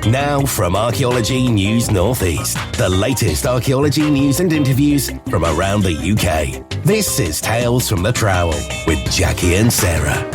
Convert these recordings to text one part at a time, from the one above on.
Now from Archaeology News Northeast, the latest archaeology news and interviews from around the UK. This is Tales from the Trowel with Jackie and Sarah.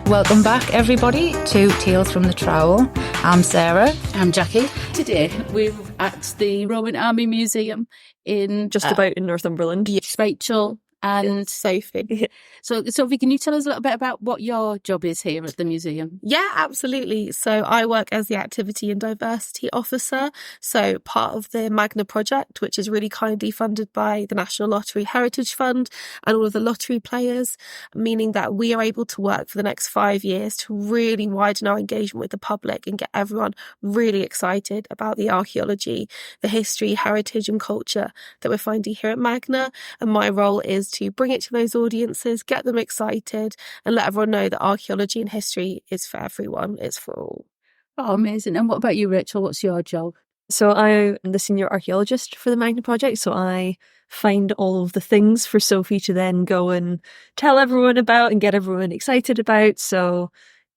Welcome back, everybody, to Tales from the Trowel. I'm Sarah. I'm Jackie. Today we're at the Roman Army Museum in... Just about in Northumberland. Yes, Rachel and Sophie. So, Sophie, can you tell us a little bit about what your job is here at the museum? Yeah, absolutely. So I work as the Activity and Diversity Officer, so part of the Magna project, which is really kindly funded by the National Lottery Heritage Fund and all of the lottery players, meaning that we are able to work for the next 5 years to really widen our engagement with the public and get everyone really excited about the archaeology, the history, heritage and culture that we're finding here at Magna. And my role is to bring it to those audiences, get them excited and let everyone know that archaeology and history is for everyone, it's for all. Oh, amazing. And what about you, Rachel? What's your job? So I'm the senior archaeologist for the Magna project, so I find all of the things for Sophie to then go and tell everyone about and get everyone excited about. So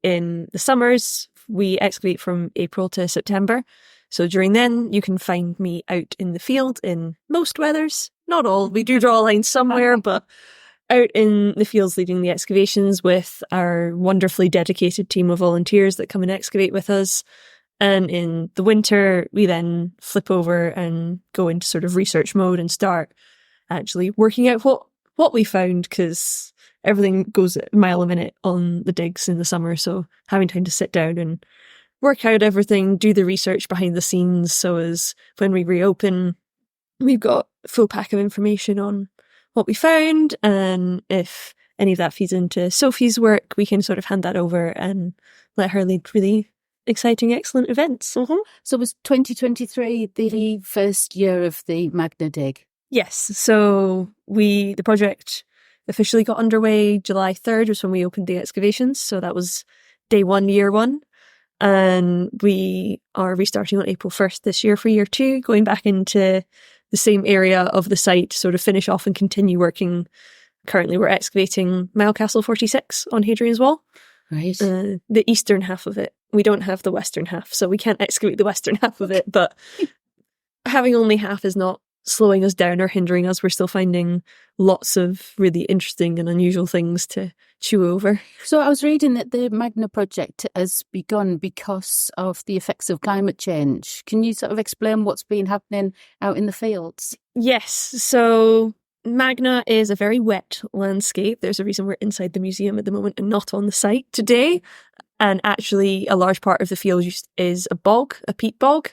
in the summers, we excavate from April to September. So during then, you can find me out in the field in most weathers. Not all. We do draw a line somewhere, but out in the fields leading the excavations with our wonderfully dedicated team of volunteers that come and excavate with us. And in the winter, we then flip over and go into sort of research mode and start actually working out what we found, because everything goes a mile a minute on the digs in the summer. So having time to sit down and work out everything, do the research behind the scenes, so as when we reopen, we've got a full pack of information on what we found, and if any of that feeds into Sophie's work, we can sort of hand that over and let her lead really exciting, excellent events. Mm-hmm. So was 2023 the first year of the Magna dig? Yes, so the project officially got underway July 3rd was when we opened the excavations, so that was day one, year one. And we are restarting on April 1st this year for year two, going back into the same area of the site to sort of finish off and continue working. Currently, we're excavating Mile Castle 46 on Hadrian's Wall. Right. The eastern half of it. We don't have the western half, so we can't excavate the western half of it. But having only half is not slowing us down or hindering us. We're still finding lots of really interesting and unusual things to chew over. So I was reading that the Magna project has begun because of the effects of climate change. Can you sort of explain what's been happening out in the fields? Yes. So Magna is a very wet landscape. There's a reason we're inside the museum at the moment and not on the site today. And actually a large part of the field is a bog, a peat bog.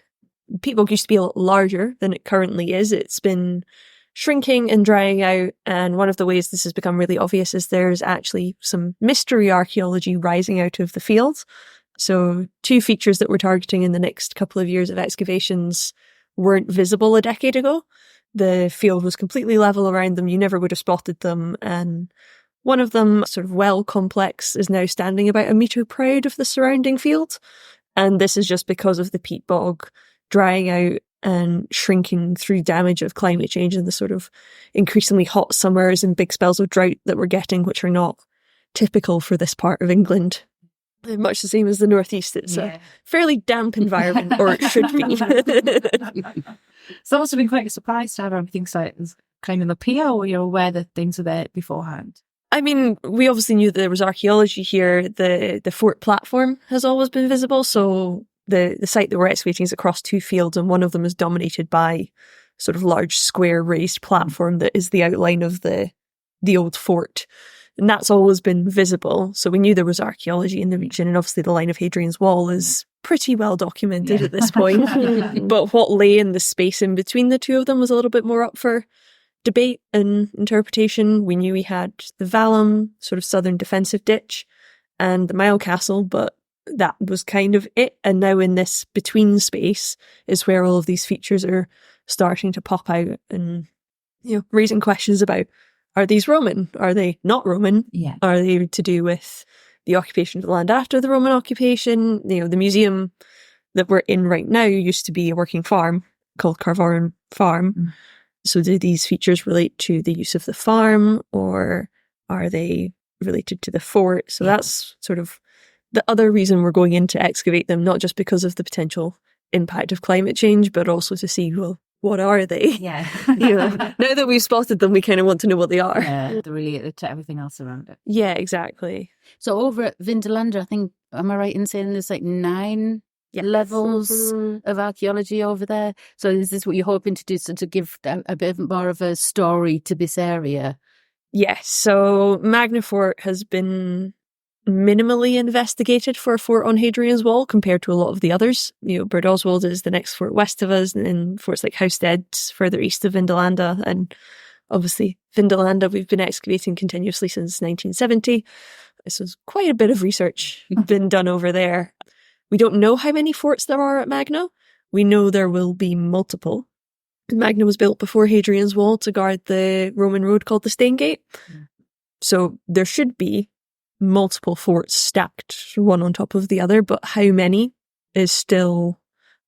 Peat bog used to be a lot larger than it currently is. It's been shrinking and drying out, and one of the ways this has become really obvious is there's actually some mystery archaeology rising out of the field. So two features that we're targeting in the next couple of years of excavations weren't visible a decade ago. The field was completely level around them. You never would have spotted them. And one of them, sort of well complex, is now standing about a metre proud of the surrounding field. And this is just because of the peat bog drying out and shrinking through damage of climate change and the sort of increasingly hot summers and big spells of drought that we're getting, which are not typical for this part of England. Much the same as the northeast. It's a fairly damp environment, or it should be. So it must have been quite a surprise to have everything kind of appear, or you're aware that things were there beforehand? I mean, we obviously knew that there was archaeology here. The fort platform has always been visible, so the site that we're excavating is across two fields, and one of them is dominated by sort of large square raised platform that is the outline of the old fort. And that's always been visible. So we knew there was archaeology in the region, and obviously the line of Hadrian's Wall is pretty well documented at this point. But what lay in the space in between the two of them was a little bit more up for debate and interpretation. We knew we had the Vallum, sort of southern defensive ditch, and the Mile Castle, but that was kind of it. And now in this between space is where all of these features are starting to pop out and, raising questions about, are these Roman? Are they not Roman? Yeah. Are they to do with the occupation of the land after the Roman occupation? The museum that we're in right now used to be a working farm called Carvarren Farm. Mm. So do these features relate to the use of the farm, or are they related to the fort? So that's sort of the other reason we're going in to excavate them, not just because of the potential impact of climate change, but also to see, well, what are they? Yeah. Now that we've spotted them, we kind of want to know what they are. Yeah, they're related to everything else around it. Yeah, exactly. So over at Vindolanda, I think, am I right in saying there's like 9 levels of archaeology over there? So is this what you're hoping to do, so to give a bit more of a story to this area? Yes, so Magna Fort has been minimally investigated for a fort on Hadrian's Wall compared to a lot of the others. Bird Oswald is the next fort west of us, and then forts like Housestead further east of Vindolanda, and obviously Vindolanda we've been excavating continuously since 1970. So there's quite a bit of research been done over there. We don't know how many forts there are at Magna. We know there will be multiple. Magna was built before Hadrian's Wall to guard the Roman road called the Staingate. So there should be multiple forts stacked one on top of the other, but how many is still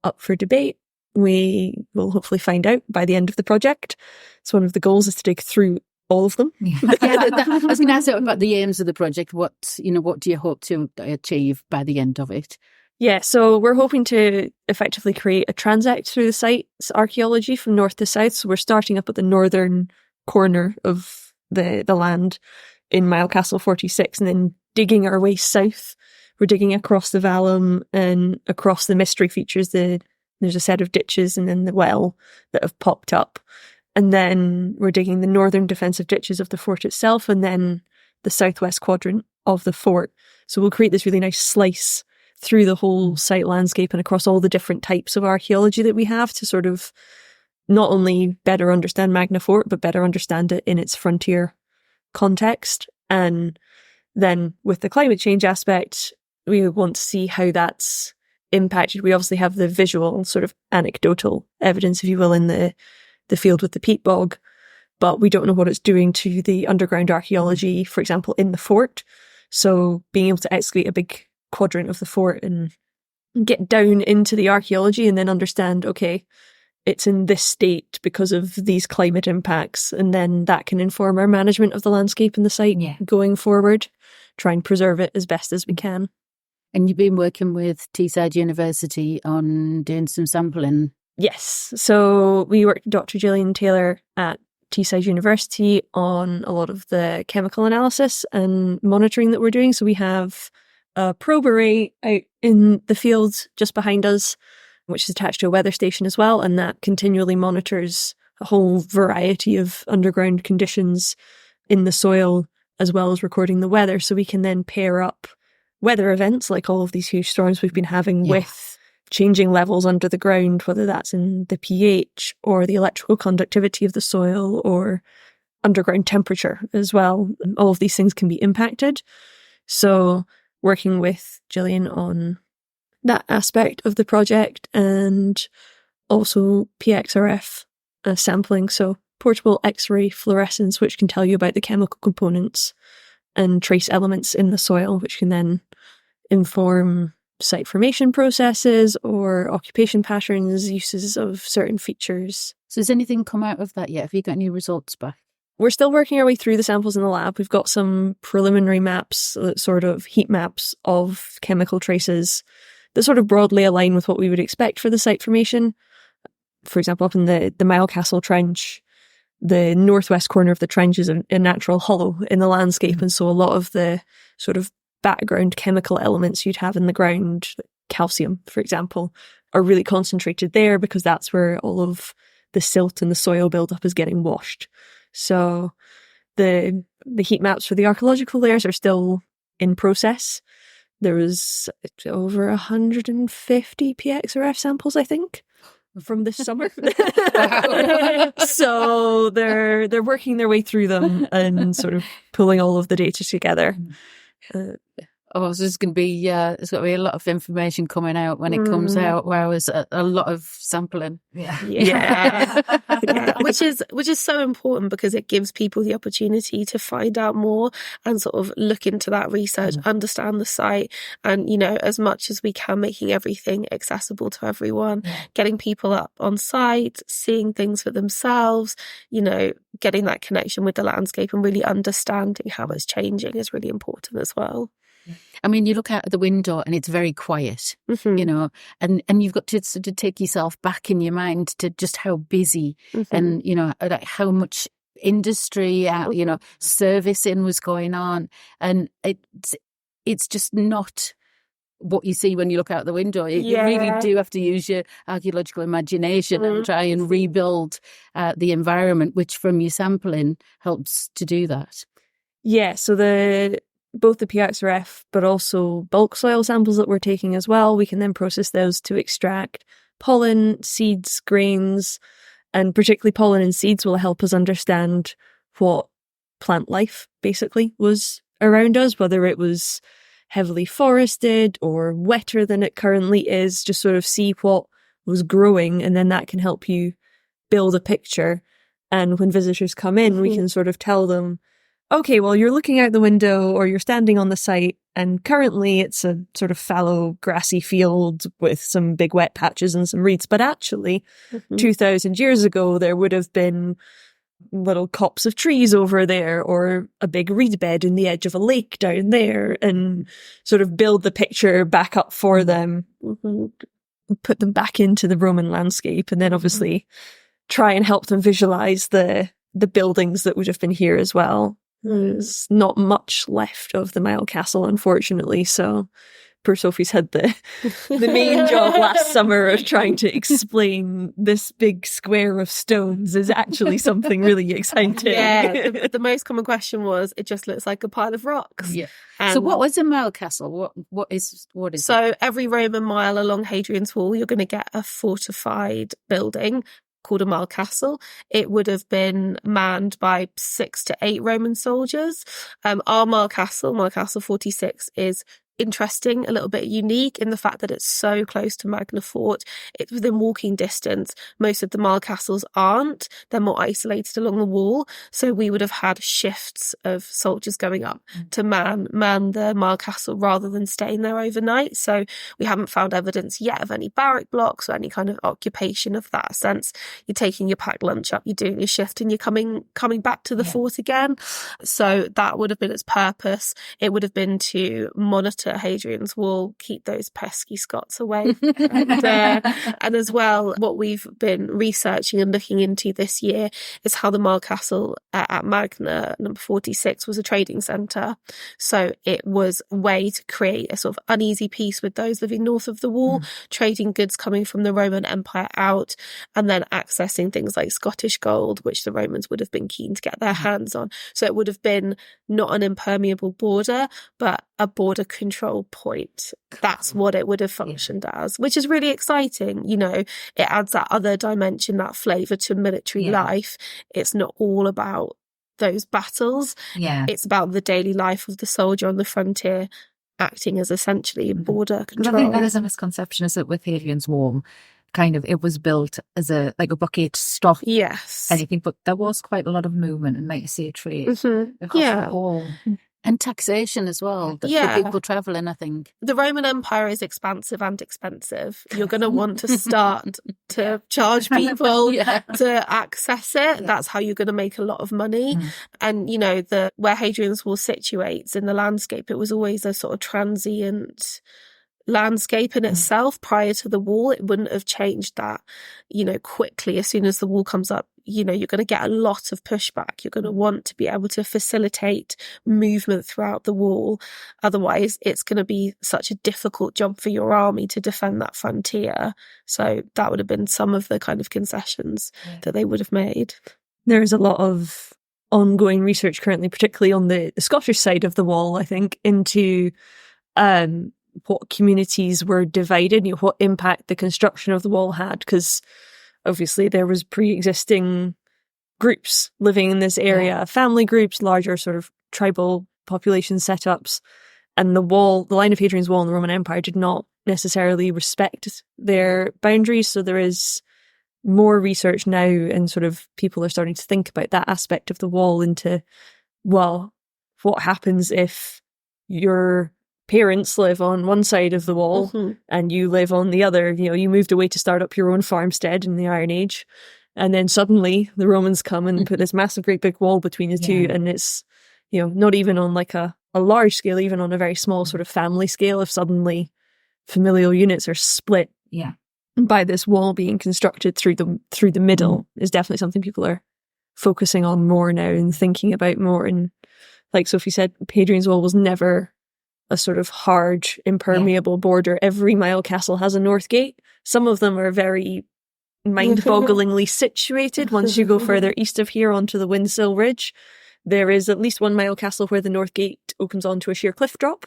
up for debate. We will hopefully find out by the end of the project. So one of the goals is to dig through all of them. Yeah, I was going to ask you about the aims of the project. What do you hope to achieve by the end of it? Yeah, so we're hoping to effectively create a transect through the site's archaeology from north to south. So we're starting up at the northern corner of the land in Milecastle 46 and then digging our way south. We're digging across the vallum and across the mystery features. There's a set of ditches and then the well that have popped up. And then we're digging the northern defensive ditches of the fort itself and then the southwest quadrant of the fort. So we'll create this really nice slice through the whole site landscape and across all the different types of archaeology that we have to sort of not only better understand Magna Fort, but better understand it in its frontier context. And then with the climate change aspect, we want to see how that's impacted. We obviously have the visual sort of anecdotal evidence, if you will, in the field with the peat bog, but we don't know what it's doing to the underground archaeology, for example, in the fort. So being able to excavate a big quadrant of the fort and get down into the archaeology and then understand, okay, it's in this state because of these climate impacts, and then that can inform our management of the landscape and the site going forward, try and preserve it as best as we can. And you've been working with Teesside University on doing some sampling. Yes, so we worked with Dr. Gillian Taylor at Teesside University on a lot of the chemical analysis and monitoring that we're doing. So we have a probe array out in the field just behind us, which is attached to a weather station as well, and that continually monitors a whole variety of underground conditions in the soil, as well as recording the weather, so we can then pair up weather events like all of these huge storms we've been having with changing levels under the ground, whether that's in the pH or the electrical conductivity of the soil or underground temperature as well. All of these things can be impacted. So working with Gillian on that aspect of the project, and also PXRF sampling, so portable X-ray fluorescence, which can tell you about the chemical components and trace elements in the soil, which can then inform site formation processes or occupation patterns, uses of certain features. So has anything come out of that yet? Have you got any results back? We're still working our way through the samples in the lab. We've got some preliminary maps, sort of heat maps of chemical traces that sort of broadly align with what we would expect for the site formation. For example, up in the Milecastle Trench, the northwest corner of the trench is a natural hollow in the landscape, and so a lot of the sort of background chemical elements you'd have in the ground, calcium, for example, are really concentrated there because that's where all of the silt and the soil buildup is getting washed. So the heat maps for the archaeological layers are still in process. There was over 150 PXRF samples, I think, from this summer. So they're working their way through them and sort of pulling all of the data together. So there's going to be there's got to be a lot of information coming out when it comes out. Wow, there's a lot of sampling. Yeah. Which is so important because it gives people the opportunity to find out more and sort of look into that research, understand the site, and as much as we can, making everything accessible to everyone, getting people up on site, seeing things for themselves, getting that connection with the landscape and really understanding how it's changing is really important as well. I mean, you look out the window and it's very quiet, you know, and you've got to sort of take yourself back in your mind to just how busy and, you know, like how much industry, you know, servicing was going on. And it's just not what you see when you look out the window. You really do have to use your archaeological imagination and try and rebuild the environment, which from your sampling helps to do that. Yeah, so both the PXRF but also bulk soil samples that we're taking as well, we can then process those to extract pollen, seeds, grains, and particularly pollen and seeds will help us understand what plant life basically was around us, whether it was heavily forested or wetter than it currently is, just sort of see what was growing, and then that can help you build a picture. And when visitors come in, we can sort of tell them, okay, well, you're looking out the window or you're standing on the site, and currently it's a sort of fallow, grassy field with some big wet patches and some reeds. But actually, 2,000 years ago, there would have been little copse of trees over there or a big reed bed in the edge of a lake down there, and sort of build the picture back up for them, put them back into the Roman landscape, and then obviously try and help them visualize the buildings that would have been here as well. There's not much left of the Mile Castle, unfortunately, so poor Sophie's had the main job last summer of trying to explain this big square of stones is actually something really exciting. Yeah, the most common question was, it just looks like a pile of rocks. Yeah. So what was a Mile Castle? What is so it? every Roman mile along Hadrian's Wall, you're going to get a fortified building called a Mile Castle. It would have been manned by 6 to 8 Roman soldiers. Our Mile Castle 46, is interesting, a little bit unique in the fact that it's so close to Magna Fort. It's within walking distance. Most of the Mile Castles aren't. They're more isolated along the wall. So we would have had shifts of soldiers going up to man the Mile Castle rather than staying there overnight. So we haven't found evidence yet of any barrack blocks or any kind of occupation of that sense. You're taking your packed lunch up, you're doing your shift, and you're coming back to the fort again. So that would have been its purpose. It would have been to monitor Hadrian's Wall, keep those pesky Scots away. And as well, what we've been researching and looking into this year is how the Mile Castle at Magna, number 46, was a trading centre. So it was a way to create a sort of uneasy peace with those living north of the wall, trading goods coming from the Roman Empire out, and then accessing things like Scottish gold, which the Romans would have been keen to get their hands on. So it would have been not an impermeable border, but a border control point. That's what it would have functioned as, which is really exciting. You know, it adds that other dimension, that flavour to military life. It's not all about those battles. It's about the daily life of the soldier on the frontier, acting as essentially border control. I think there is a misconception, is that with Hadrian's Wall, kind of, it was built as a blockade to stop anything, but there was quite a lot of movement and, like you say, trade across the whole. And taxation as well, for people travelling, I think. The Roman Empire is expansive and expensive. You're going to want to start to charge people to access it. That's how you're going to make a lot of money. And, you know, where Hadrian's Wall situates in the landscape, it was always a sort of transient landscape in itself. Prior to the wall, it wouldn't have changed that, you know, quickly. As soon as the wall comes up, you know, you're going to get a lot of pushback. You're going to want to be able to facilitate movement throughout the wall. Otherwise, it's going to be such a difficult job for your army to defend that frontier. So that would have been some of the kind of concessions that they would have made. There's a lot of ongoing research currently, particularly on the Scottish side of the wall, I think, into what communities were divided, you know, what impact the construction of the wall had, because obviously there was pre-existing groups living in this area, family groups, larger sort of tribal population setups, and the line of Hadrian's Wall in the Roman Empire did not necessarily respect their boundaries. So there is more research now, and sort of people are starting to think about that aspect of the wall into, well, what happens if your parents live on one side of the wall and you live on the other? You know, you moved away to start up your own farmstead in the Iron Age, and then suddenly the Romans come and put this massive great big wall between the two, and it's, you know, not even on like a a large scale, even on a very small sort of family scale, if suddenly familial units are split by this wall being constructed through the middle, is definitely something people are focusing on more now and thinking about more. And like Sophie said, Hadrian's Wall was never a sort of hard, impermeable border. Every Mile castle has a north gate. Some of them are very mind-bogglingly situated. Once you go further east of here onto the Windsill Ridge, there is at least one Mile castle where the north gate opens onto a sheer cliff drop,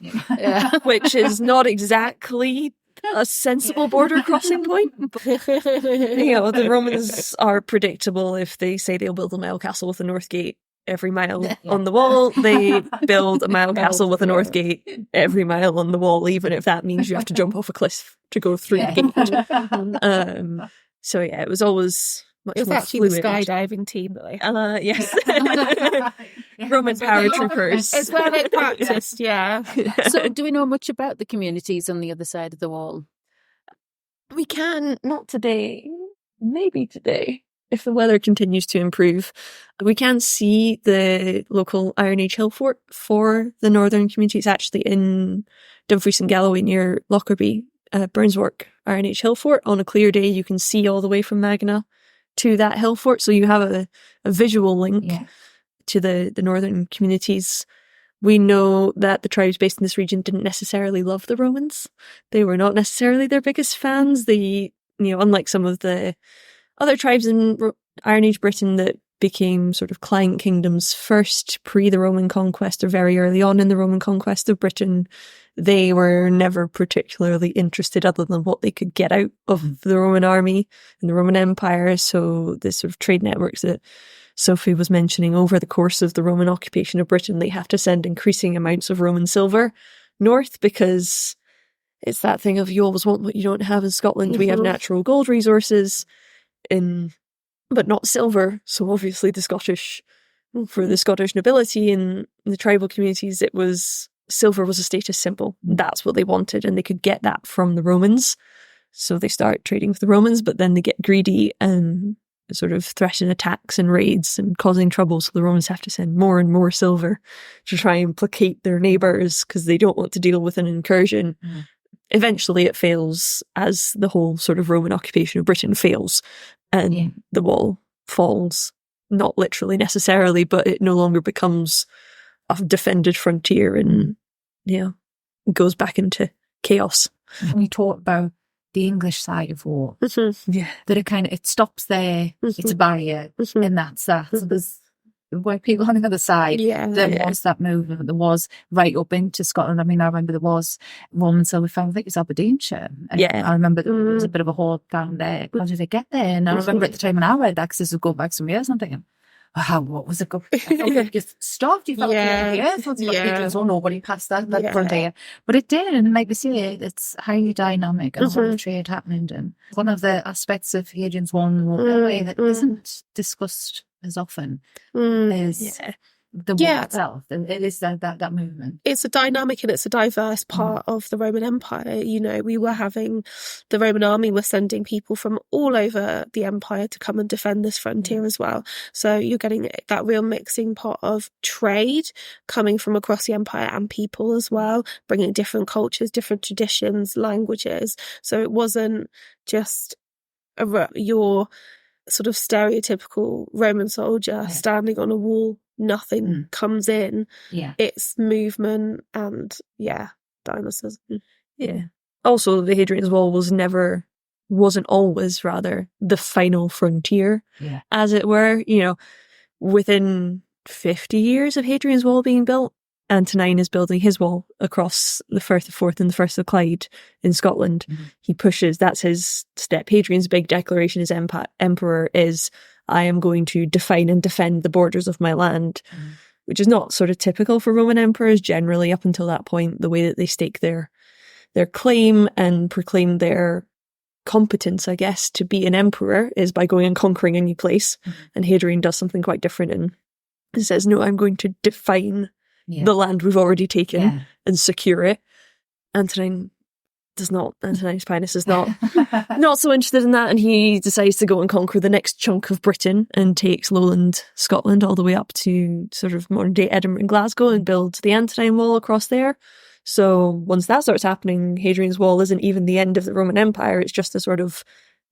which is not exactly a sensible border crossing point. The Romans are predictable. If they say they'll build a Mile castle with a north gate every mile on the wall, they build a Mile castle with a north gate every mile on the wall, even if that means you have to jump off a cliff to go through the gate. So it was always much more actually fluid. The skydiving team that they yes. Roman paratroopers. It's where they practiced, So do we know much about the communities on the other side of the wall? We can, not today, maybe today, if the weather continues to improve. We can see the local Iron Age hill fort for the northern communities, actually in Dumfries and Galloway near Lockerbie. Burnswork Iron Age hill fort. On a clear day, you can see all the way from Magna to that hill fort, so you have a visual link to the northern communities. We know that the tribes based in this region didn't necessarily love the Romans. They were not necessarily their biggest fans. They, unlike some of the other tribes in Iron Age Britain that became sort of client kingdoms first, pre the Roman conquest or very early on in the Roman conquest of Britain, they were never particularly interested other than what they could get out of the Roman army and the Roman Empire. So the sort of trade networks that Sophie was mentioning over the course of the Roman occupation of Britain, they have to send increasing amounts of Roman silver north because it's that thing of you always want what you don't have in Scotland. We have natural gold resources but not silver. So obviously for the Scottish nobility and the tribal communities, silver was a status symbol. That's what they wanted, and they could get that from the Romans. So they start trading with the Romans, but then they get greedy and sort of threaten attacks and raids and causing trouble. So the Romans have to send more and more silver to try and placate their neighbours because they don't want to deal with an incursion. Eventually it fails, as the whole sort of Roman occupation of Britain fails, and the wall falls. Not literally necessarily, but it no longer becomes a defended frontier and goes back into chaos. We talked about the English side of war. That it stops there. It's a barrier, and that's that. So there's where people on the other side. There was that movement. There was right up into Scotland. I mean, I remember there was Roman silver found. I think it was Aberdeenshire. And I remember there was a bit of a hoard down there. How did they get there? And I remember at the time when I read that, because this was going back some years, I'm thinking, what was it? Just stopped. You felt nobody passed that frontier, but it did. And like we say, it's highly dynamic and a lot of trade happening. And one of the aspects of Hadrian's Wall that isn't discussed as often is the war itself. It is that movement. It's a dynamic and it's a diverse part of the Roman Empire. We were having the Roman army were sending people from all over the empire to come and defend this frontier as well. So you're getting that real mixing pot of trade coming from across the empire and people as well, bringing different cultures, different traditions, languages. So it wasn't just your sort of stereotypical Roman soldier standing on a wall. Nothing comes in. It's movement and dinosaurs. Also, the Hadrian's Wall wasn't always the final frontier, as it were. Within 50 years of Hadrian's Wall being built, Antonine is building his wall across the Firth of Forth and the Firth of Clyde in Scotland. He pushes, that's his step. Hadrian's big declaration as emperor is, I am going to define and defend the borders of my land, which is not sort of typical for Roman emperors generally up until that point. The way that they stake their claim and proclaim their competence, I guess, to be an emperor is by going and conquering a new place. And Hadrian does something quite different and says, no, I'm going to define the land we've already taken and secure it. Antonine Antoninus Pius is not so interested in that, and he decides to go and conquer the next chunk of Britain and takes lowland Scotland all the way up to sort of modern day Edinburgh and Glasgow and builds the Antonine Wall across there. So once that starts happening, Hadrian's Wall isn't even the end of the Roman Empire, it's just a sort of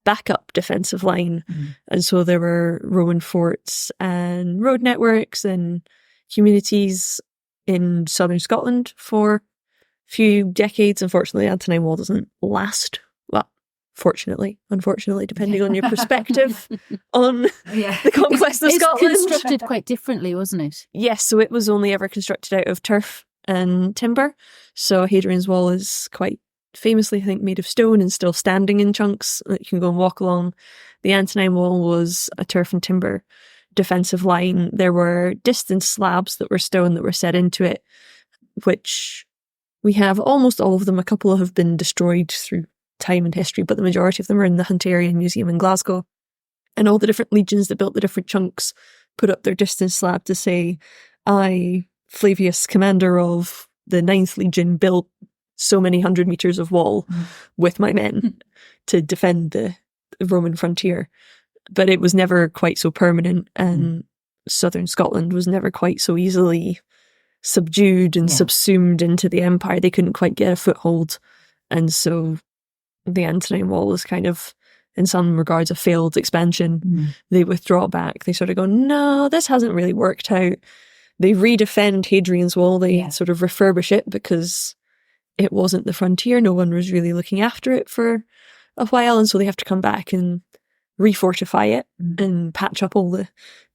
backup defensive line. And so there were Roman forts and road networks and communities in southern Scotland for few decades. Unfortunately, the Antonine Wall doesn't last. Well, unfortunately, depending on your perspective on the conquest of Scotland. It's constructed quite differently, wasn't it? Yes, so it was only ever constructed out of turf and timber. So Hadrian's Wall is quite famously, I think, made of stone and still standing in chunks that you can go and walk along. The Antonine Wall was a turf and timber defensive line. There were distance slabs that were stone that were set into it, which we have almost all of them. A couple have been destroyed through time and history, but the majority of them are in the Hunterian Museum in Glasgow. And all the different legions that built the different chunks put up their distance slab to say, I, Flavius, commander of the 9th Legion, built so many 100 meters of wall with my men to defend the Roman frontier. But it was never quite so permanent, and southern Scotland was never quite so easily subdued and subsumed into the empire. They couldn't quite get a foothold. And so the Antonine Wall was kind of, in some regards, a failed expansion. They withdraw back. They sort of go, no, this hasn't really worked out. They redefend Hadrian's Wall. They sort of refurbish it because it wasn't the frontier. No one was really looking after it for a while. And so they have to come back and refortify it and patch up all the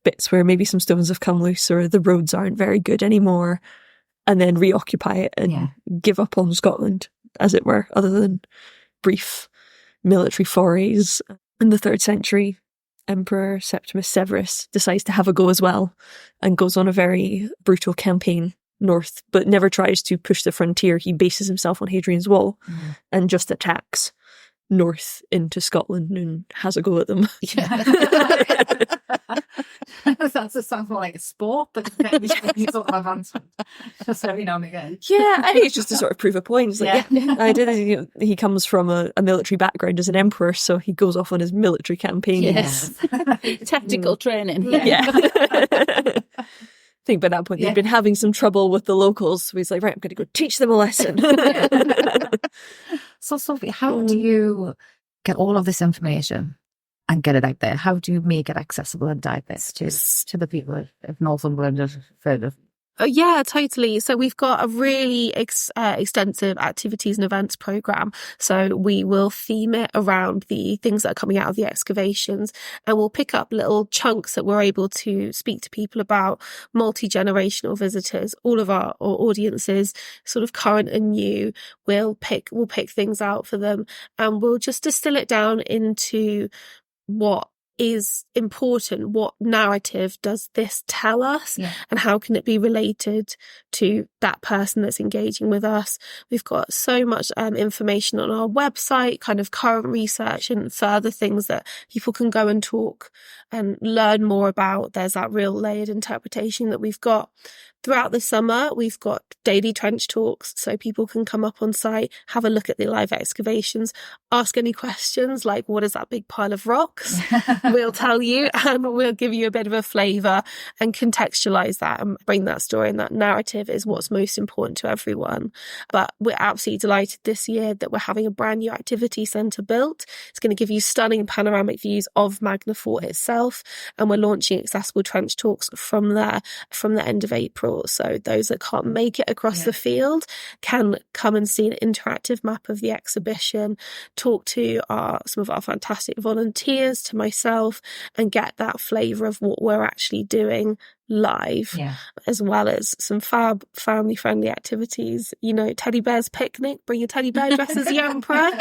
bits where maybe some stones have come loose or the roads aren't very good anymore, and then reoccupy it and give up on Scotland, as it were, other than brief military forays. In the 3rd century, Emperor Septimus Severus decides to have a go as well and goes on a very brutal campaign north, but never tries to push the frontier. He bases himself on Hadrian's Wall and just attacks north into Scotland and has a go at them. That sounds more like a sport, but it's sort of advancement just every now and again. Yeah, I think it's just to sort of prove a point. It's like, I did it. He comes from a military background as an emperor, so he goes off on his military campaign. Yes. Tactical training. Yeah. I think by that point they'd been having some trouble with the locals, so he's like, right, I'm going to go teach them a lesson. So, Sophie, how do you get all of this information and get it out there? How do you make it accessible and diverse to the people of Northumberland and further? Yeah, totally. So we've got a really extensive activities and events program. So we will theme it around the things that are coming out of the excavations, and we'll pick up little chunks that we're able to speak to people about, multi-generational visitors, all of our audiences, sort of current and new. We'll pick things out for them, and we'll just distill it down into what is important. What narrative does this tell us, and how can it be related to that person that's engaging with us? We've got so much information on our website, kind of current research and further things that people can go and talk and learn more about. There's that real layered interpretation that we've got. Throughout the summer, we've got daily trench talks, so people can come up on site, have a look at the live excavations, ask any questions like, what is that big pile of rocks? We'll tell you, and we'll give you a bit of a flavour and contextualise that and bring that story, and that narrative is what's most important to everyone. But we're absolutely delighted this year that we're having a brand new activity centre built. It's going to give you stunning panoramic views of Magna Fort itself, and we're launching accessible trench talks from there from the end of April. So those that can't make it across the field can come and see an interactive map of the exhibition, talk to some of our fantastic volunteers, to myself, and get that flavour of what we're actually doing live, as well as some fab family-friendly activities. You know, teddy bears picnic, bring your teddy bear dress as the emperor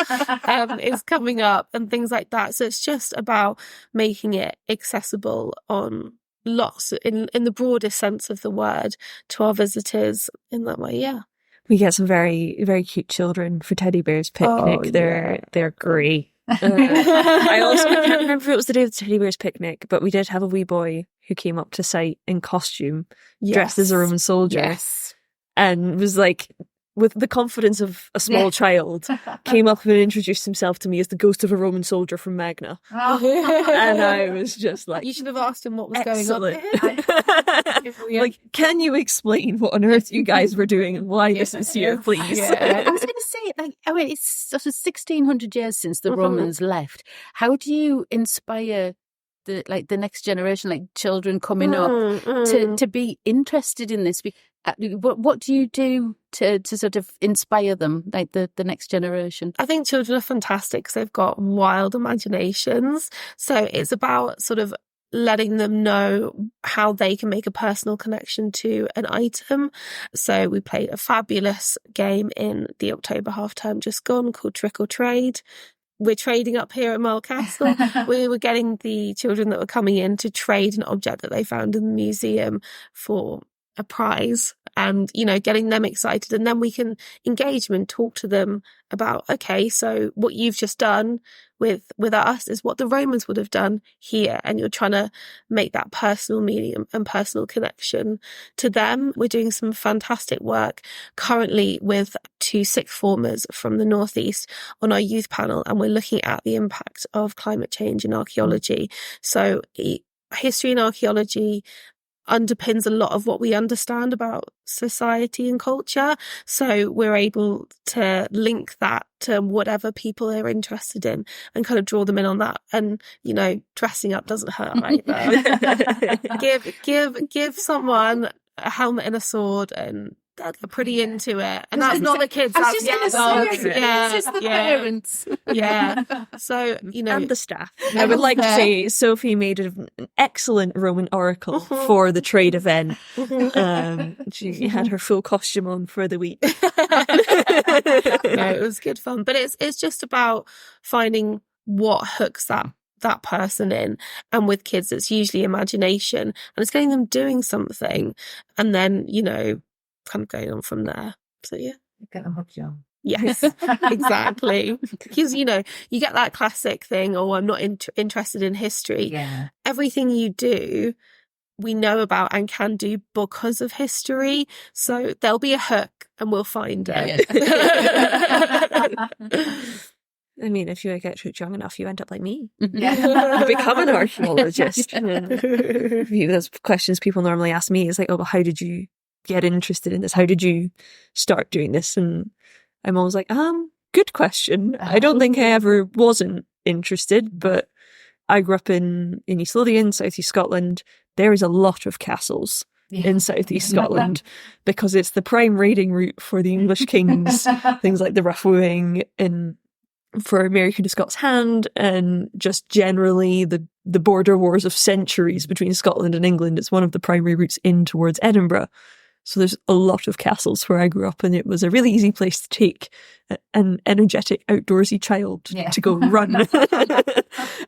is coming up, and things like that. So it's just about making it accessible on lots, in the broadest sense of the word, to our visitors in that way. We get some very, very cute children for teddy bears picnic. They're great. I can't remember if it was the day of the teddy bears picnic, but we did have a wee boy who came up to site in costume, dressed as a Roman soldier, and was like with the confidence of a small child, came up and introduced himself to me as the ghost of a Roman soldier from Magna. And I was just like... You should have asked him what was excellent. going on. Like, can you explain what on earth you guys were doing and why this is here, please? I was going to say, like, I mean, it's sort of 1600 years since the Romans left. How do you inspire the next generation, like children coming up, to be interested in this? What do you do to sort of inspire them, like the next generation? I think children are fantastic because they've got wild imaginations. So it's about sort of letting them know how they can make a personal connection to an item. So we played a fabulous game in the October half term just gone called Trick or Trade. We're trading up here at Mile Castle. We were getting the children that were coming in to trade an object that they found in the museum for a prize, and, you know, getting them excited. And then we can engage them and talk to them about, okay, so what you've just done with us is what the Romans would have done here. And you're trying to make that personal meaning and personal connection to them. We're doing some fantastic work currently with 2 sixth formers from the Northeast on our youth panel. And we're looking at the impact of climate change in archaeology. So history and archaeology underpins a lot of what we understand about society and culture. So we're able to link that to whatever people are interested in and kind of draw them in on that. And, you know, dressing up doesn't hurt either. give someone a helmet and a sword and they're pretty into it. And that's not the kids. That's the parents. Yeah. So, you know. And the staff. I would like to say Sophie made an excellent Roman oracle for the trade event. She had her full costume on for the week. No, it was good fun. But it's just about finding what hooks that person in. And with kids, it's usually imagination. And it's getting them doing something. And then, you know, kind of going on from there. So yeah, get them hooked on. Yes, exactly. Because, you know, you get that classic thing, oh, I'm not interested in history. Yeah. Everything you do, we know about and can do because of history. So there'll be a hook and we'll find it. I mean, if you get young enough, you end up like me. Yeah. You become an archaeologist. Those questions people normally ask me is like, oh, well, how did you get interested in this? How did you start doing this? And I'm always like, good question. I don't think I ever wasn't interested, but I grew up in East Lothian, South East Scotland. There is a lot of castles in South East Scotland because it's the prime raiding route for the English kings, things like the Rough Wooing and for Mary Queen of Scots' Hand, and just generally the border wars of centuries between Scotland and England. It's one of the primary routes in towards Edinburgh. So there's a lot of castles where I grew up, and it was a really easy place to take an energetic, outdoorsy child to go run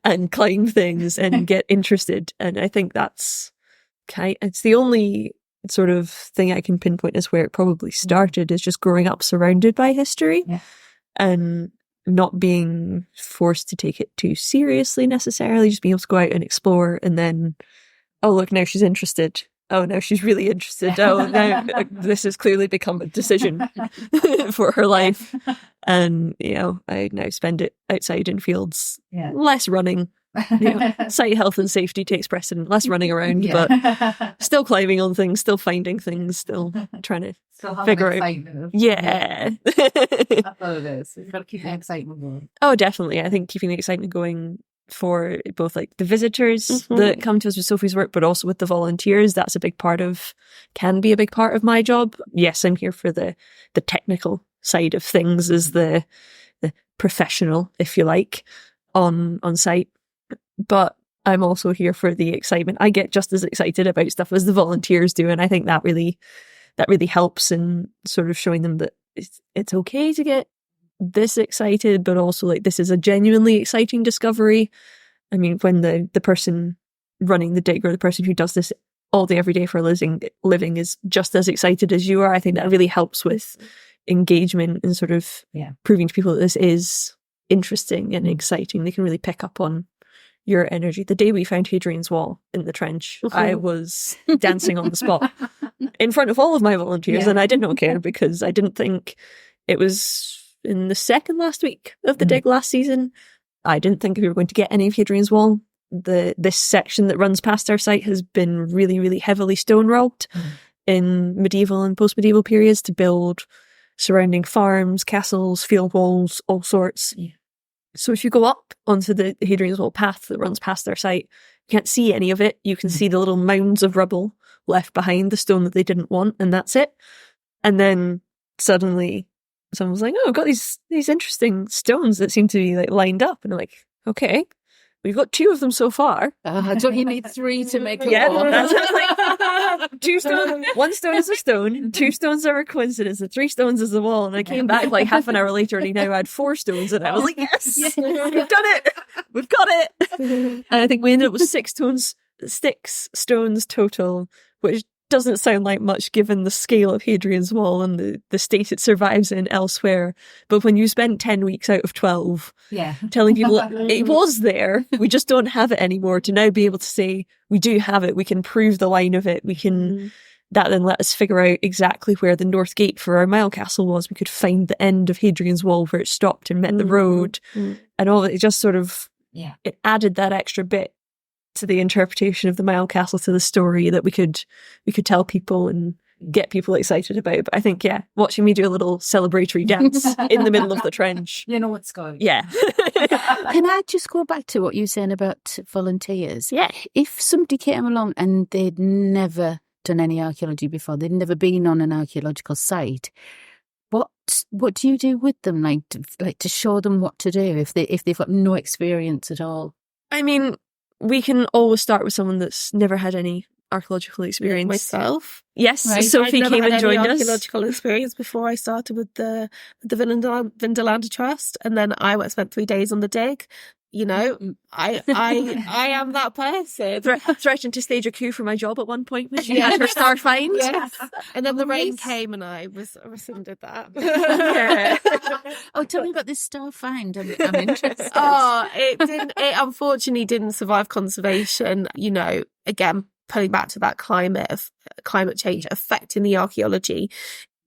and climb things and get interested. And I think it's the only sort of thing I can pinpoint as where it probably started, is just growing up surrounded by history and not being forced to take it too seriously necessarily, just being able to go out and explore, and then, oh, look, now she's interested. Oh, now she's really interested. Oh, now this has clearly become a decision for her life. And, you know, I now spend it outside in fields, less running. You know, sight, health and safety takes precedent, less running around, but still climbing on things, still finding things, still trying to figure out. Yeah. That's what it is. You've got to keep the excitement going. Oh, definitely. I think keeping the excitement going for both like the visitors that come to us with Sophie's work, but also with the volunteers, can be a big part of my job. Yes, I'm here for the technical side of things as the professional, if you like, on site. But I'm also here for the excitement. I get just as excited about stuff as the volunteers do, and I think that really helps in sort of showing them that it's okay to get this excited, but also like this is a genuinely exciting discovery. I mean, when the person running the dig or the person who does this all day every day for a living is just as excited as you are, I think that really helps with engagement and sort of proving to people that this is interesting and exciting. They can really pick up on, your energy. The day we found Hadrian's Wall in the trench, I was dancing on the spot in front of all of my volunteers, and I did not care because I didn't think it was in the second last week of the dig last season. I didn't think we were going to get any of Hadrian's Wall. This section that runs past our site has been really, really heavily stone robbed in medieval and post-medieval periods to build surrounding farms, castles, field walls, all sorts. Yeah. So if you go up onto the Hadrian's Wall path that runs past our site, you can't see any of it. You can see the little mounds of rubble left behind, the stone that they didn't want, and that's it. And then suddenly someone was like, oh, I've got these interesting stones that seem to be like lined up. And I'm like, okay, we've got 2 of them so far. Don't you need 3 to make a Yeah, wall? that's like 2 stones. 1 stone is a stone, 2 stones are a coincidence, and 3 stones is a wall. And I came back like half an hour later and he now had 4 stones, and I was like, yes, we've done it, we've got it. And I think we ended up with 6 stones total, which doesn't sound like much given the scale of Hadrian's Wall and the state it survives in elsewhere. But when you spend 10 weeks out of 12 telling people it was there, we just don't have it anymore, to now be able to say, we do have it, we can prove the line of it, we can... That then let us figure out exactly where the north gate for our mile castle was. We could find the end of Hadrian's Wall where it stopped and met the road. And all that. It just sort of... It added that extra bit to the interpretation of the Mile Castle, to the story that we could tell people and get people excited about. But I think, watching me do a little celebratory dance in the middle of the trench. You know what's going. Yeah. Can I just go back to what you were saying about volunteers? Yeah. If somebody came along and they'd never done any archaeology before, they'd never been on an archaeological site, what do you do with them? Like to show them what to do if they've got no experience at all? I mean, we can always start with someone that's never had any archaeological experience. Myself. Yes, right. Sophie came and joined us. Archaeological experience before I started with the Vindolanda Trust, and then I spent 3 days on the dig. You know, I am that person. Threatened to stage a coup for my job at one point when she had her star find. Yes. And then the rain came and I rescinded that. Oh, tell me about this star find. I'm interested. It unfortunately didn't survive conservation. You know, again, pulling back to that climate change affecting the archaeology.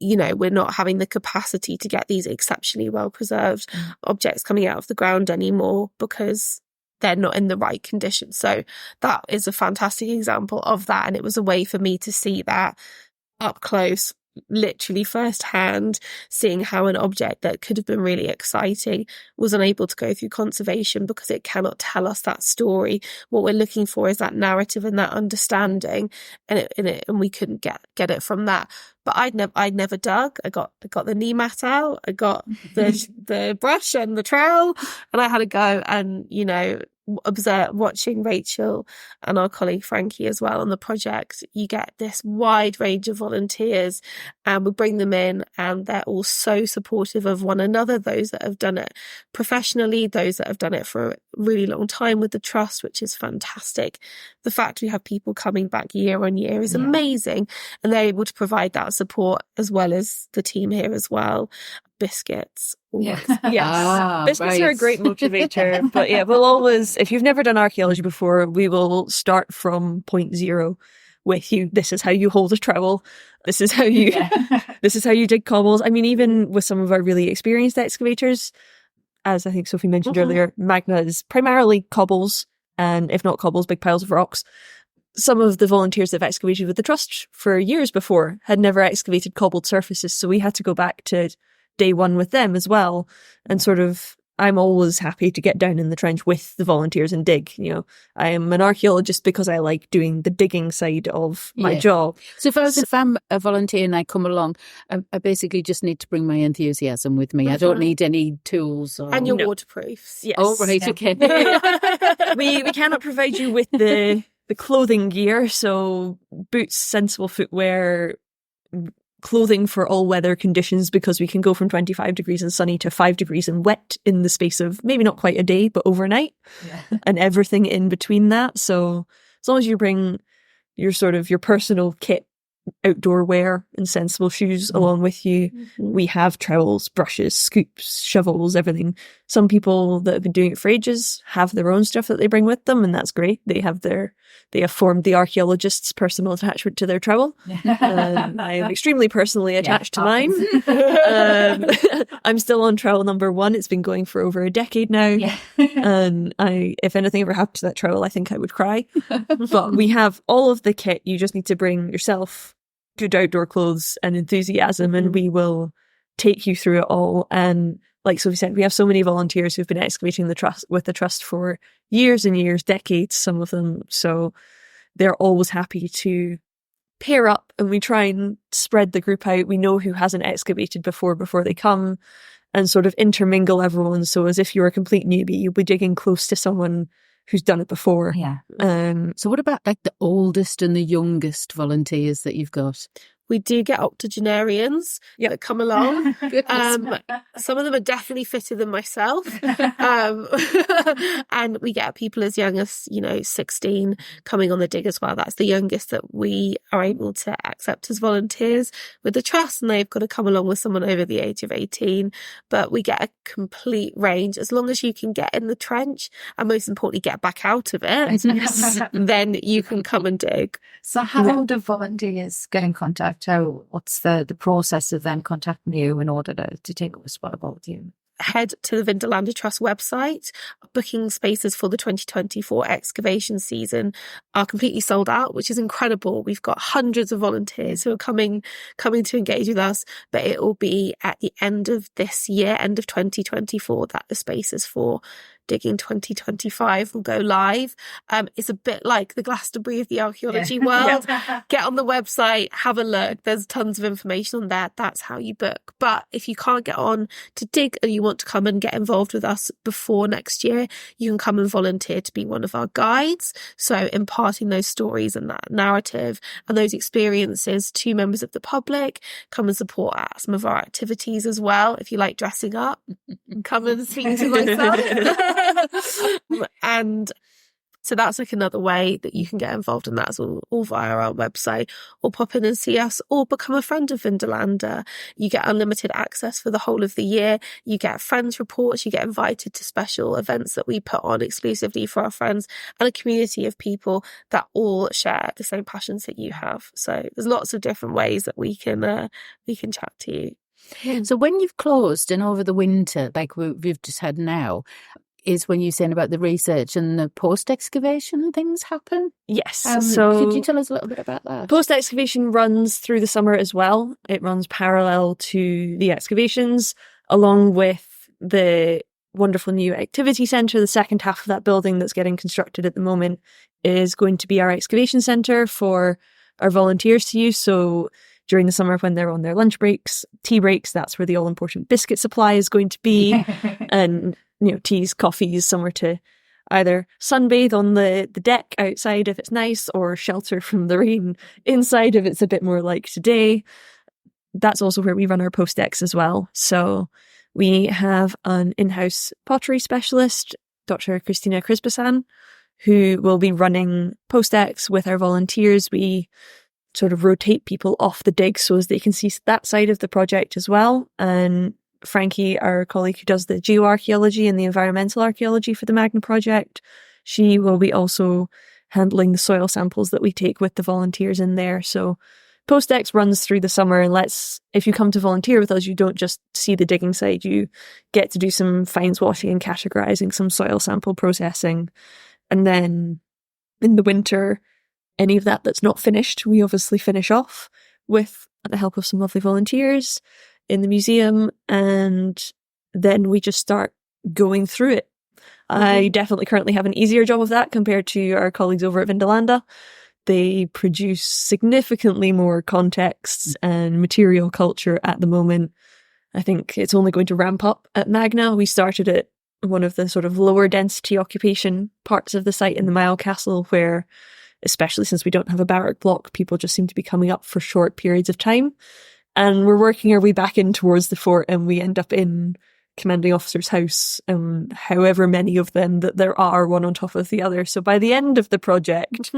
You know, we're not having the capacity to get these exceptionally well preserved objects coming out of the ground anymore because they're not in the right condition. So that is a fantastic example of that. And it was a way for me to see that up close, literally firsthand, seeing how an object that could have been really exciting was unable to go through conservation because it cannot tell us that story. What we're looking for is that narrative and that understanding, and we couldn't get it from that. But I'd never dug. I got the knee mat out. I got the brush and the trowel, and I had a go. And you know, watching Rachel and our colleague Frankie as well on the project, you get this wide range of volunteers, and we bring them in, and they're all so supportive of one another. Those that have done it professionally, those that have done it for a really long time with the trust, which is fantastic. The fact we have people coming back year on year is amazing, and they're able to provide that support as well as the team here as well. Biscuits. Yes. Biscuits are a great motivator. But we'll always, if you've never done archaeology before, we will start from point zero with you. This is how you hold a trowel. This is how you dig cobbles. I mean, even with some of our really experienced excavators, as I think Sophie mentioned earlier, Magna is primarily cobbles, and if not cobbles, big piles of rocks. Some of the volunteers that have excavated with the trust for years before had never excavated cobbled surfaces, so we had to go back to day one with them as well. And sort of, I'm always happy to get down in the trench with the volunteers and dig. You know, I am an archaeologist because I like doing the digging side of my job. So if I'm a volunteer and I come along, I basically just need to bring my enthusiasm with me. I don't need any tools. And your waterproofs. Yes. Oh, right, okay. we cannot provide you with the clothing gear, so boots, sensible footwear, clothing for all weather conditions, because we can go from 25 degrees and sunny to 5 degrees and wet in the space of maybe not quite a day, but overnight, and everything in between that. So as long as you bring your personal kit outdoor wear and sensible shoes along with you. We have trowels, brushes, scoops, shovels, everything. Some people that have been doing it for ages have their own stuff that they bring with them, and that's great. They have formed the archaeologist's personal attachment to their trowel. I am extremely personally attached to mine. I'm still on trowel number 1. It's been going for over a decade now. And if anything ever happened to that trowel, I think I would cry. But we have all of the kit. You just need to bring yourself good outdoor clothes and enthusiasm, and we will take you through it all. And like Sophie said, we have so many volunteers who've been excavating the trust for years and years, decades, some of them. So they're always happy to pair up, and we try and spread the group out. We know who hasn't excavated before they come, and sort of intermingle everyone. So as if you're a complete newbie, you'll be digging close to someone who's done it before. So what about like the oldest and the youngest volunteers that you've got? We do get octogenarians that come along. Some of them are definitely fitter than myself. And we get people as young as, 16 coming on the dig as well. That's the youngest that we are able to accept as volunteers with the trust, and they've got to come along with someone over the age of 18. But we get a complete range. As long as you can get in the trench and most importantly get back out of it, then you can come and dig. So how do volunteers get in contact? What's the process of them contacting you in order to take up a spot about you? Head to the Vindolanda Trust website. Booking spaces for the 2024 excavation season are completely sold out, which is incredible. We've got hundreds of volunteers who are coming to engage with us, but it will be at the end of this year, end of 2024, that the spaces for Digging 2025 will go live. It's a bit like the Glastonbury of the archaeology world. Get on the website, have a look. There's tons of information on there. That's how you book. But if you can't get on to dig and you want to come and get involved with us before next year, you can come and volunteer to be one of our guides. So imparting those stories and that narrative and those experiences to members of the public. Come and support at some of our activities as well. If you like dressing up, come and speak to myself. And so that's like another way that you can get involved in that, as well, all via our website, or pop in and see us, or become a friend of Vindolanda. You get unlimited access for the whole of the year. You get friends reports. You get invited to special events that we put on exclusively for our friends, and a community of people that all share the same passions that you have. So there's lots of different ways that we can chat to you. So when you've closed and over the winter, like we've just had now, is when you're saying about the research and the post-excavation things happen? Yes. So could you tell us a little bit about that? Post-excavation runs through the summer as well. It runs parallel to the excavations, along with the wonderful new activity centre. The second half of that building that's getting constructed at the moment is going to be our excavation centre for our volunteers to use. So during the summer, when they're on their lunch breaks, tea breaks, that's where the all-important biscuit supply is going to be. And teas, coffees, somewhere to either sunbathe on the deck outside if it's nice, or shelter from the rain inside if it's a bit more like today. That's also where we run our post-ex as well. So we have an in-house pottery specialist, Dr. Christina Krisbasan, who will be running post-ex with our volunteers. We sort of rotate people off the dig so as they can see that side of the project as well. And Frankie, our colleague who does the geoarchaeology and the environmental archaeology for the Magna project, she will be also handling the soil samples that we take with the volunteers in there. So Post-Ex runs through the summer, and if you come to volunteer with us, you don't just see the digging side, you get to do some fines washing and categorizing, some soil sample processing. And then in the winter, any of that's not finished, we obviously finish off with the help of some lovely volunteers in the museum, and then we just start going through it. I definitely currently have an easier job of that compared to our colleagues over at Vindolanda. They produce significantly more contexts and material culture at the moment. I think it's only going to ramp up at Magna. We started at one of the sort of lower density occupation parts of the site in the Mile Castle, where, especially since we don't have a barrack block, people just seem to be coming up for short periods of time. And we're working our way back in towards the fort, and we end up in commanding officer's house, however many of them that there are, one on top of the other. So by the end of the project,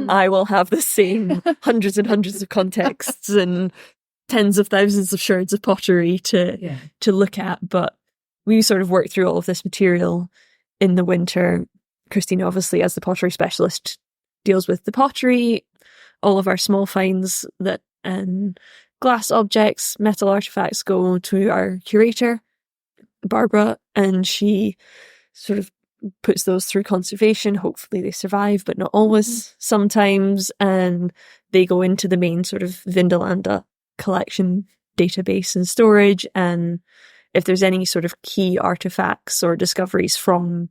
I will have the same hundreds and hundreds of contexts and tens of thousands of shards of pottery to look at. But we sort of worked through all of this material in the winter. Christina, obviously, as the pottery specialist, deals with the pottery, all of our small finds that glass objects, metal artifacts go to our curator, Barbara, and she sort of puts those through conservation. Hopefully they survive, but not always, sometimes, and they go into the main sort of Vindolanda collection database and storage. And if there's any sort of key artifacts or discoveries from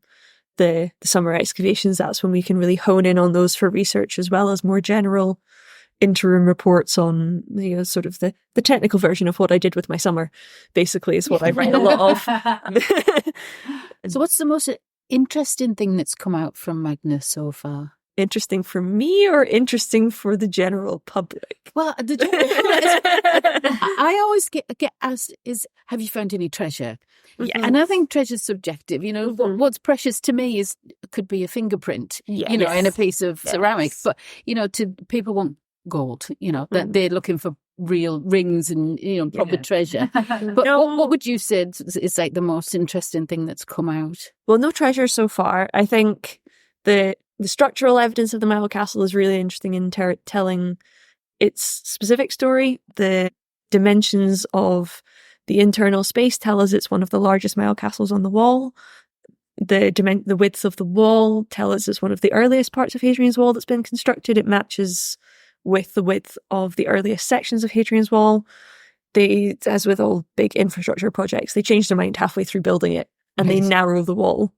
the summer excavations, that's when we can really hone in on those for research, as well as more general interim reports on sort of the technical version of what I did with my summer, basically, is what I write a lot of. So what's the most interesting thing that's come out from Magna so far? Interesting for me or interesting for the general public? Well, the general public I always get asked have you found any treasure? Yeah. And I think treasure's subjective. What's precious to me could be a fingerprint, in a piece of ceramic. But, to people want gold, that they're looking for real rings and, proper treasure. But what would you say is like the most interesting thing that's come out? Well, no treasure so far. I think the structural evidence of the Mile Castle is really interesting in telling its specific story. The dimensions of the internal space tell us it's one of the largest Mile Castles on the wall. The width of the wall tell us it's one of the earliest parts of Hadrian's Wall that's been constructed. It matches with the width of the earliest sections of Hadrian's Wall. They, as with all big infrastructure projects, they change their mind halfway through building it, and they narrow the wall.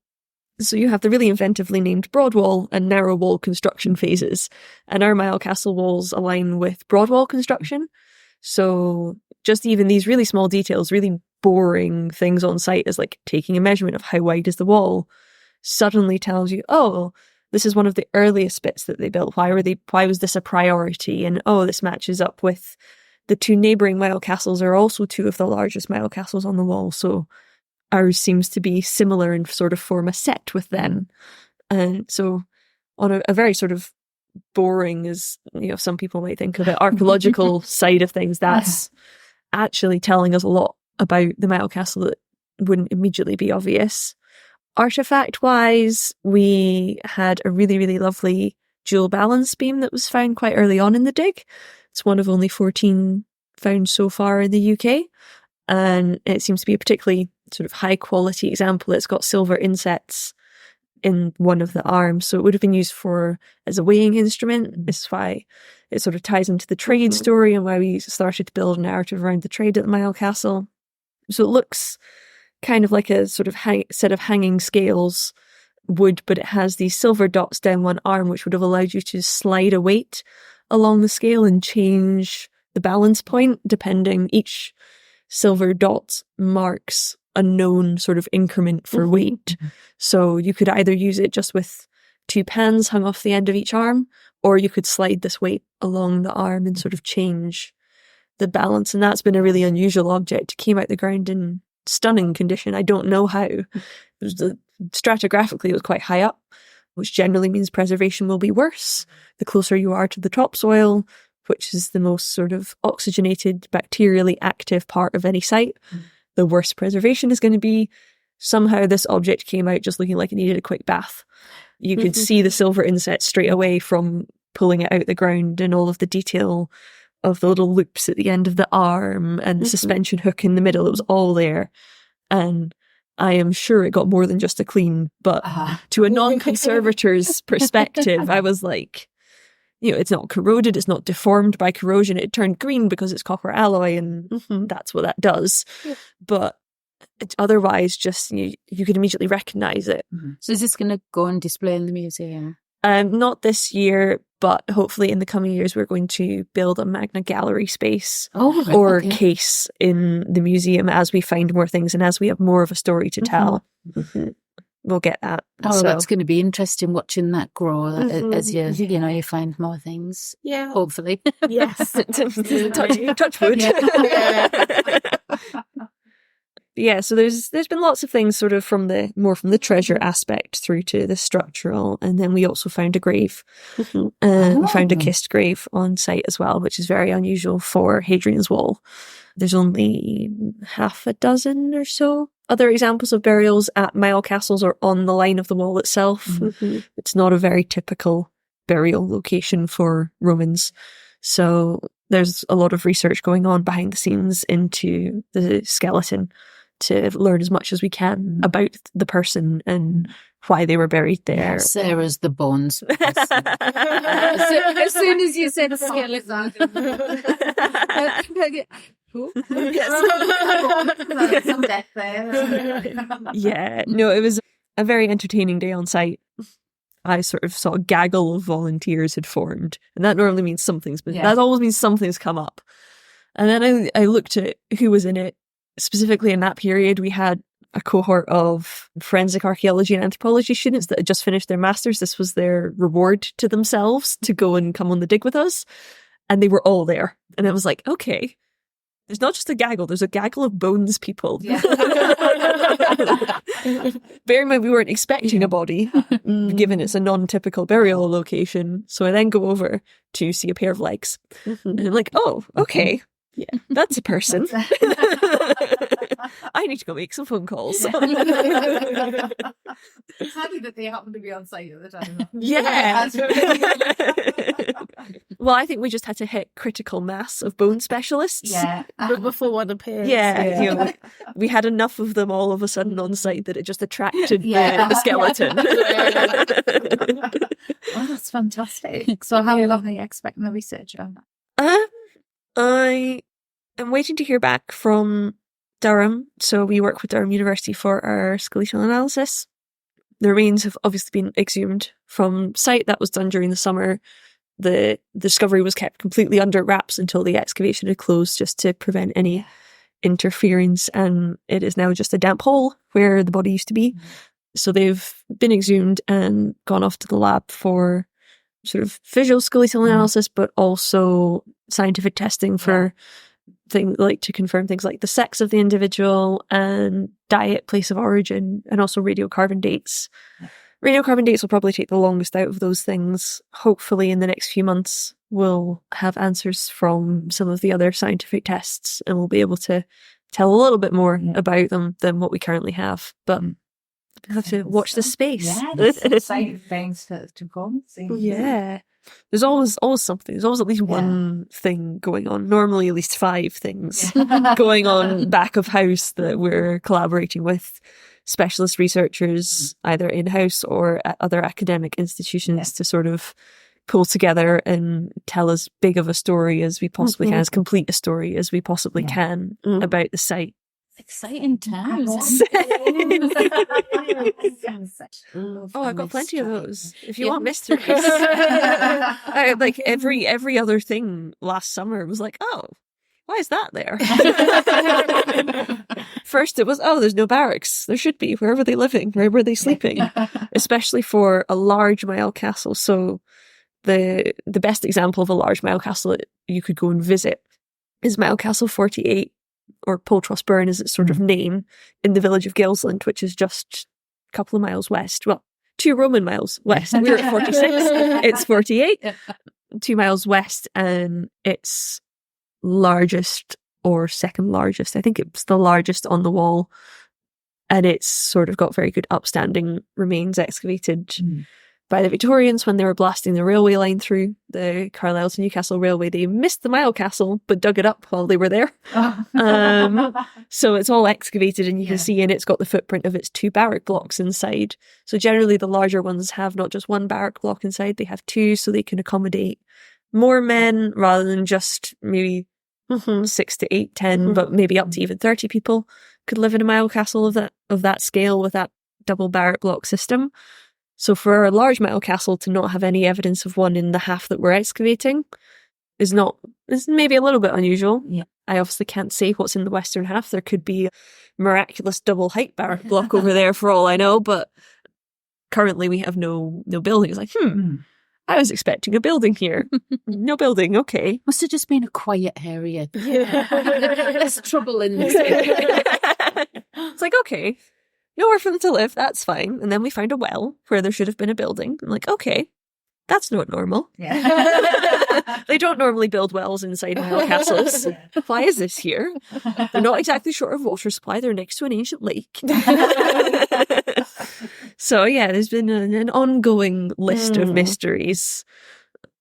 So you have the really inventively named broad wall and narrow wall construction phases. And our Mile Castle walls align with broad wall construction. So just even these really small details, really boring things on site, as like taking a measurement of how wide is the wall, suddenly tells you, oh, this is one of the earliest bits that they built. Why was this a priority? And this matches up with the two neighbouring Mile Castles are also two of the largest Mile Castles on the wall. So ours seems to be similar and sort of form a set with them. And so on a very sort of boring, as some people might think of it, archaeological side of things, that's actually telling us a lot about the Mile Castle that wouldn't immediately be obvious. Artifact-wise, we had a really, really lovely dual balance beam that was found quite early on in the dig. It's one of only 14 found so far in the UK, and it seems to be a particularly sort of high-quality example. It's got silver insets in one of the arms, so it would have been used as a weighing instrument. This is why it sort of ties into the trade story and why we started to build a narrative around the trade at the Mile Castle. So it looks kind of like a sort of set of hanging scales wood, but it has these silver dots down one arm, which would have allowed you to slide a weight along the scale and change the balance point depending. Each silver dot marks a known sort of increment for weight. So you could either use it just with two pans hung off the end of each arm, or you could slide this weight along the arm and sort of change the balance. And that's been a really unusual object. It came out the ground in stunning condition. I don't know how. Stratigraphically, it was quite high up, which generally means preservation will be worse. The closer you are to the topsoil, which is the most sort of oxygenated, bacterially active part of any site, the worse preservation is going to be. Somehow this object came out just looking like it needed a quick bath. You could see the silver inset straight away from pulling it out the ground, and all of the detail of the little loops at the end of the arm and the suspension hook in the middle. It was all there. And I am sure it got more than just a clean, but to a non-conservator's perspective, I was like, it's not corroded, it's not deformed by corrosion. It turned green because it's copper alloy, and that's what that does. But otherwise, just you could immediately recognise it. So is this going to go and display in the museum? Not this year, but hopefully in the coming years we're going to build a Magna gallery space case in the museum as we find more things and as we have more of a story to tell. We'll get that. That's going to be interesting watching that grow as you find more things. Yeah, hopefully. Yes, touch wood. Yeah, so there's been lots of things sort of from the treasure aspect through to the structural, and then we also found a grave. We found a kissed grave on site as well, which is very unusual for Hadrian's Wall. There's only half a dozen or so other examples of burials at mile castles or on the line of the wall itself. It's not a very typical burial location for Romans. So there's a lot of research going on behind the scenes into the skeleton to learn as much as we can about the person and why they were buried there. Sarah's the bones. As soon as you said skeleton. Some death there. Yeah, no, it was a very entertaining day on site. I sort of saw a gaggle of volunteers had formed, and that normally means that always means something's come up. And then I looked at who was in it. Specifically in that period, we had a cohort of forensic archaeology and anthropology students that had just finished their masters. This was their reward to themselves to go and come on the dig with us. And they were all there. And I was like, okay, there's not just a gaggle, there's a gaggle of bones people. Yeah. Bear in mind, we weren't expecting a body, given it's a non-typical burial location. So I then go over to see a pair of legs. And I'm like, oh, okay. Yeah, that's a person. I need to go make some phone calls. It's handy that they happen to be on site at the time. Yeah. Well, I think we just had to hit critical mass of bone specialists. Yeah. Before one appears. Yeah. You know, we had enough of them all of a sudden on site that it just attracted the skeleton. Oh, that's fantastic. So how long are you expecting the research on that? I am waiting to hear back from Durham. So we work with Durham University for our skeletal analysis. The remains have obviously been exhumed from site. That was done during the summer. The discovery was kept completely under wraps until the excavation had closed, just to prevent any interference. And it is now just a damp hole where the body used to be. So they've been exhumed and gone off to the lab for sort of visual skeletal analysis, but also scientific testing for things like to confirm things like the sex of the individual and diet, place of origin, and also radiocarbon dates. Radiocarbon dates will probably take the longest out of those things. Hopefully in the next few months we'll have answers from some of the other scientific tests and we'll be able to tell a little bit more about them than what we currently have. But we have to watch the space. Yeah, there's exciting things to come. Yeah. There's always something. There's always at least one thing going on. Normally at least 5 things going on back of house that we're collaborating with specialist researchers, either in-house or at other academic institutions to sort of pull together and tell as big of a story as we possibly can, as complete a story as we possibly can about the site. Exciting times. Oh, I've got plenty of those. If you want mysteries. Like every other thing last summer was like, oh, why is that there? First it was, oh, there's no barracks. There should be. Where were they living? Where were they sleeping? Especially for a large mile castle. So the best example of a large mile castle that you could go and visit is Mile Castle 48, or Poltros Burn is its sort of name, in the village of Gilsland, which is just a couple of miles west. Well, 2 Roman miles west. We're at 46. It's 48. 2 miles west, and it's largest or second largest. I think it's the largest on the wall. And it's sort of got very good upstanding remains excavated by the Victorians when they were blasting the railway line through the Carlisle to Newcastle Railway. They missed the Mile Castle, but dug it up while they were there. So it's all excavated and you can see, and it's got the footprint of its 2 barrack blocks inside. So generally the larger ones have not just 1 barrack block inside, they have 2, so they can accommodate more men rather than just maybe 6 to 8, 10, but maybe up to even 30 people could live in a Mile Castle of that scale with that double barrack block system. So for a large Mile Castle to not have any evidence of one in the half that we're excavating is maybe a little bit unusual. Yeah. I obviously can't say what's in the western half. There could be a miraculous double height barrack block over there for all I know, but currently we have no building. It's like, I was expecting a building here. No building, okay. Must have just been a quiet area. Less trouble in this area. It's like, okay, nowhere for them to live, that's fine. And then we found a well where there should have been a building. I'm like, okay, that's not normal. Yeah. They don't normally build wells inside well castles. Why is this here? They're not exactly short of water supply. They're next to an ancient lake. So yeah, there's been an ongoing list of mysteries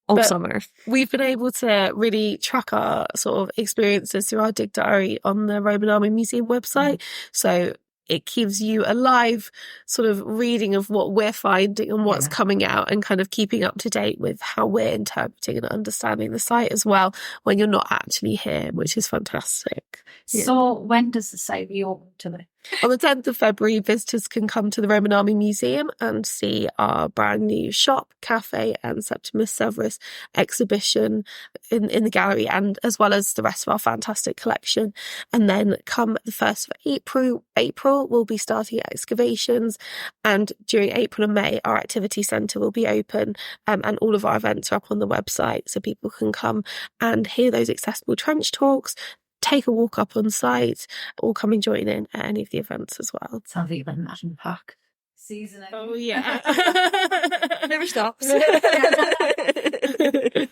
all summer. We've been able to really track our sort of experiences through our dig diary on the Roman Army Museum website. So it gives you a live sort of reading of what we're finding and what's coming out, and kind of keeping up to date with how we're interpreting and understanding the site as well when you're not actually here, which is fantastic. So when does the site reopen to the... On the 10th of February, visitors can come to the Roman Army Museum and see our brand new shop, cafe and Septimus Severus exhibition in the gallery, and as well as the rest of our fantastic collection. And then come the 1st of April, we'll be starting excavations, and during April and May, our activity centre will be open, and all of our events are up on the website, so people can come and hear those accessible trench talks, take a walk up on site, or come and join in at any of the events as well. Sounds like a national park. Season. Oh, yeah. Never stops.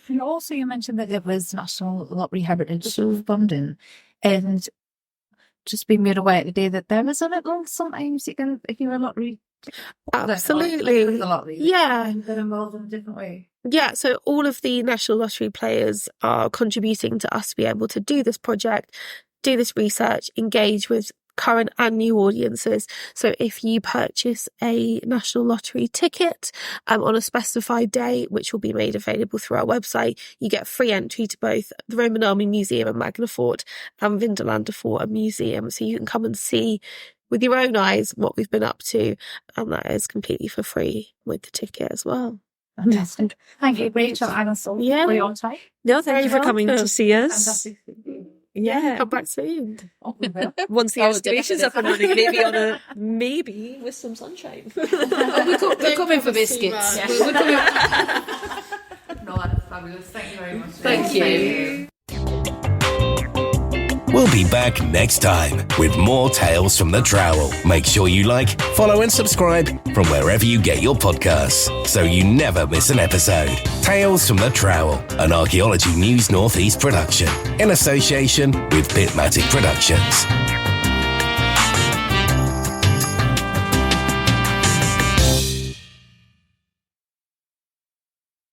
And also you mentioned that there was National Lottery Heritage funding, and just being made aware today that there is a little, sometimes you can, if you're a lottery... Absolutely. Yeah. They're involved in a different way. Yeah, so all of the National Lottery players are contributing to us to be able to do this project, do this research, engage with current and new audiences. So if you purchase a National Lottery ticket on a specified day, which will be made available through our website, you get free entry to both the Roman Army Museum and Magna Fort and Vindolanda Fort and Museum. So you can come and see with your own eyes what we've been up to, and that is completely for free with the ticket as well. Fantastic. Thank you, Rachel and Sophie, for your time. No, thank you for coming to see us. Fantastic. Yeah, come back soon. Oh, we will. Once the excavation's up and running, maybe with some sunshine. We're coming for biscuits. Yeah. We're coming. No, that's fabulous. Thank you very much. Thank you. We'll be back next time with more Tales from the Trowel. Make sure you like, follow and subscribe from wherever you get your podcasts so you never miss an episode. Tales from the Trowel, an Archaeology News Northeast production in association with Bitmatic Productions.